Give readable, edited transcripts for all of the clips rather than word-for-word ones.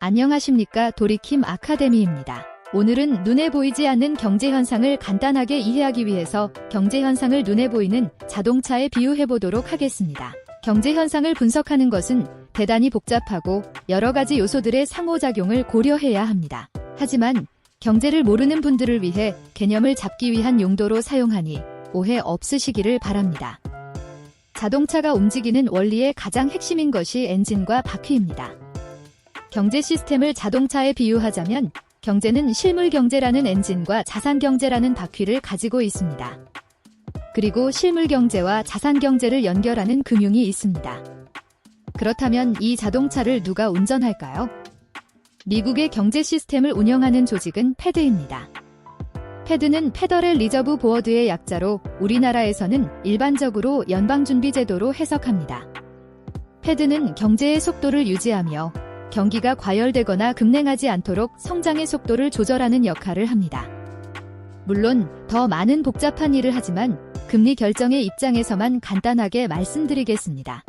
안녕하십니까. 도리킴 아카데미입니다. 오늘은 눈에 보이지 않는 경제 현상을 간단하게 이해하기 위해서 경제 현상을 눈에 보이는 자동차에 비유해 보도록 하겠습니다. 경제 현상을 분석하는 것은 대단히 복잡하고 여러 가지 요소들의 상호작용을 고려해야 합니다. 하지만 경제를 모르는 분들을 위해 개념을 잡기 위한 용도로 사용하니 오해 없으시기를 바랍니다. 자동차가 움직이는 원리의 가장 핵심인 것이 엔진과 바퀴입니다. 경제 시스템을 자동차에 비유하자면 경제는 실물 경제라는 엔진과 자산 경제라는 바퀴를 가지고 있습니다. 그리고 실물 경제와 자산 경제를 연결하는 금융이 있습니다. 그렇다면 이 자동차를 누가 운전할까요? 미국의 경제 시스템을 운영하는 조직은 패드입니다. 패드는 페더럴 리저브 보어드의 약자로 우리나라에서는 일반적으로 연방준비제도로 해석합니다. 패드는 경제의 속도를 유지하며 경기가 과열되거나 급냉하지 않도록 성장의 속도를 조절하는 역할을 합니다. 물론 더 많은 복잡한 일을 하지만 금리 결정의 입장에서만 간단하게 말씀드리겠습니다.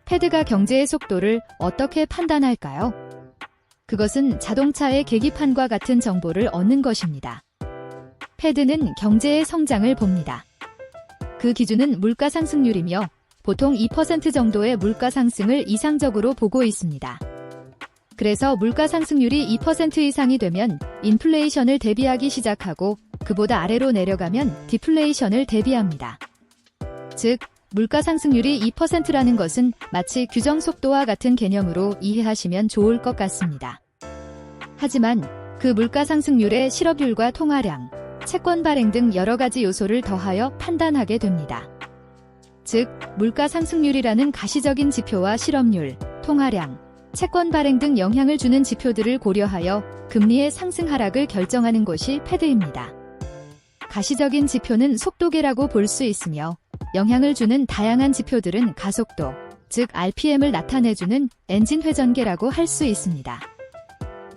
패드가 경제의 속도를 어떻게 판단할까요? 그것은 자동차의 계기판과 같은 정보를 얻는 것입니다. 패드는 경제의 성장을 봅니다. 그 기준은 물가 상승률이며 보통 2% 정도의 물가 상승을 이상적으로 보고 있습니다. 그래서 물가 상승률이 2% 이상이 되면 인플레이션을 대비하기 시작하고 그보다 아래로 내려가면 디플레이션을 대비합니다. 즉, 물가 상승률이 2%라는 것은 마치 규정 속도와 같은 개념으로 이해하시면 좋을 것 같습니다. 하지만 그 물가 상승률에 실업률과 통화량, 채권 발행 등 여러 가지 요소를 더하여 판단하게 됩니다. 즉, 물가 상승률이라는 가시적인 지표와 실업률, 통화량, 채권 발행 등 영향을 주는 지표들을 고려하여 금리의 상승 하락을 결정하는 것이 패드입니다. 가시적인 지표는 속도계라고 볼 수 있으며 영향을 주는 다양한 지표들은 가속도, 즉 RPM을 나타내주는 엔진 회전계라고 할 수 있습니다.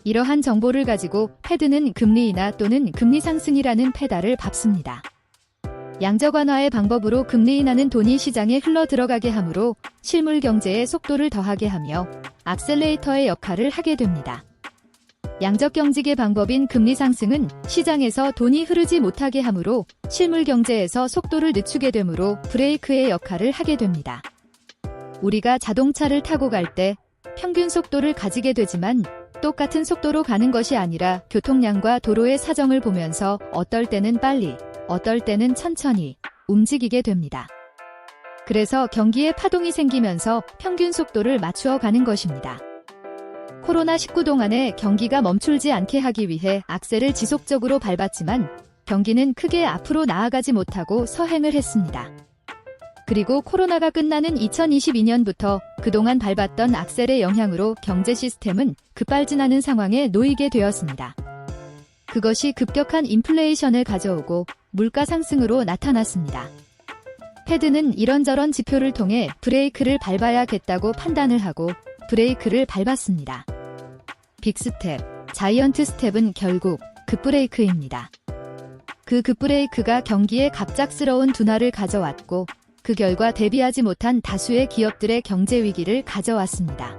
이러한 정보를 가지고 패드는 금리 인하 또는 금리 상승이라는 페달을 밟습니다. 양적 완화의 방법으로 금리 인하는 돈이 시장에 흘러 들어가게 하므로 실물 경제의 속도를 더하게 하며 악셀레이터의 역할을 하게 됩니다. 양적 경직의 방법인 금리 상승은 시장에서 돈이 흐르지 못하게 하므로 실물 경제에서 속도를 늦추게 되므로 브레이크의 역할을 하게 됩니다. 우리가 자동차를 타고 갈 때 평균 속도를 가지게 되지만 똑같은 속도로 가는 것이 아니라 교통량과 도로의 사정을 보면서 어떨 때는 빨리, 어떨 때는 천천히 움직이게 됩니다. 그래서 경기에 파동이 생기면서 평균 속도를 맞추어 가는 것입니다. 코로나19 동안에 경기가 멈추지 않게 하기 위해 악셀을 지속적으로 밟았지만 경기는 크게 앞으로 나아가지 못하고 서행을 했습니다. 그리고 코로나가 끝나는 2022년부터 그동안 밟았던 악셀의 영향으로 경제 시스템은 급발진하는 상황에 놓이게 되었습니다. 그것이 급격한 인플레이션을 가져오고 물가 상승으로 나타났습니다. 패드는 이런저런 지표를 통해 브레이크를 밟아야겠다고 판단을 하고 브레이크를 밟았습니다. 빅스텝, 자이언트 스텝은 결국 급브레이크입니다. 그 급브레이크가 경기에 갑작스러운 둔화를 가져왔고 그 결과 대비하지 못한 다수의 기업들의 경제 위기를 가져왔습니다.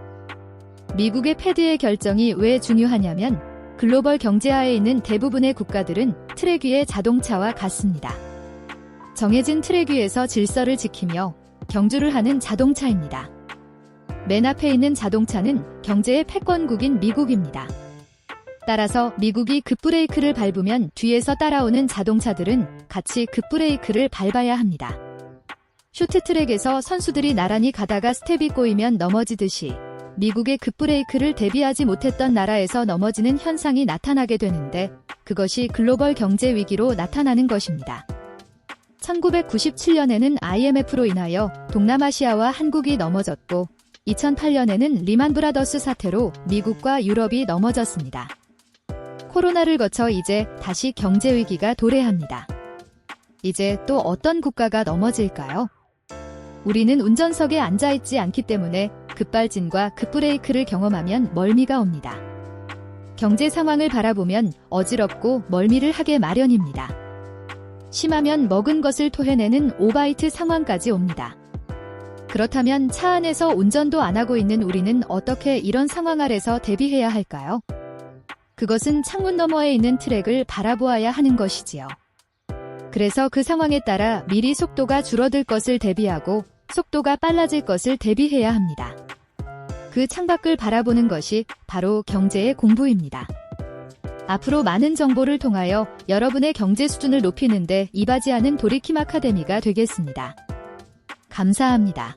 미국의 패드의 결정이 왜 중요하냐면 글로벌 경제하에 있는 대부분의 국가들은 트랙 위의 자동차와 같습니다. 정해진 트랙 위에서 질서를 지키며 경주를 하는 자동차입니다. 맨 앞에 있는 자동차는 경제의 패권국인 미국입니다. 따라서 미국이 급브레이크를 밟으면 뒤에서 따라오는 자동차들은 같이 급브레이크를 밟아야 합니다. 쇼트트랙에서 선수들이 나란히 가다가 스텝이 꼬이면 넘어지듯이 미국의 급브레이크를 대비하지 못했던 나라에서 넘어지는 현상이 나타나게 되는데 그것이 글로벌 경제 위기로 나타나는 것입니다. 1997년에는 IMF로 인하여 동남아시아와 한국이 넘어졌고 2008년에는 리만 브라더스 사태로 미국과 유럽이 넘어졌습니다. 코로나를 거쳐 이제 다시 경제 위기가 도래합니다. 이제 또 어떤 국가가 넘어질까요? 우리는 운전석에 앉아있지 않기 때문에 급발진과 급브레이크를 경험하면 멀미가 옵니다. 경제 상황을 바라보면 어지럽고 멀미를 하게 마련입니다. 심하면 먹은 것을 토해내는 오바이트 상황까지 옵니다. 그렇다면 차 안에서 운전도 안 하고 있는 우리는 어떻게 이런 상황 아래서 대비해야 할까요? 그것은 창문 너머에 있는 트랙을 바라보아야 하는 것이지요. 그래서 그 상황에 따라 미리 속도가 줄어들 것을 대비하고 속도가 빨라질 것을 대비해야 합니다. 그 창밖을 바라보는 것이 바로 경제의 공부입니다. 앞으로 많은 정보를 통하여 여러분의 경제 수준을 높이는데 이바지하는 도리킴 아카데미가 되겠습니다. 감사합니다.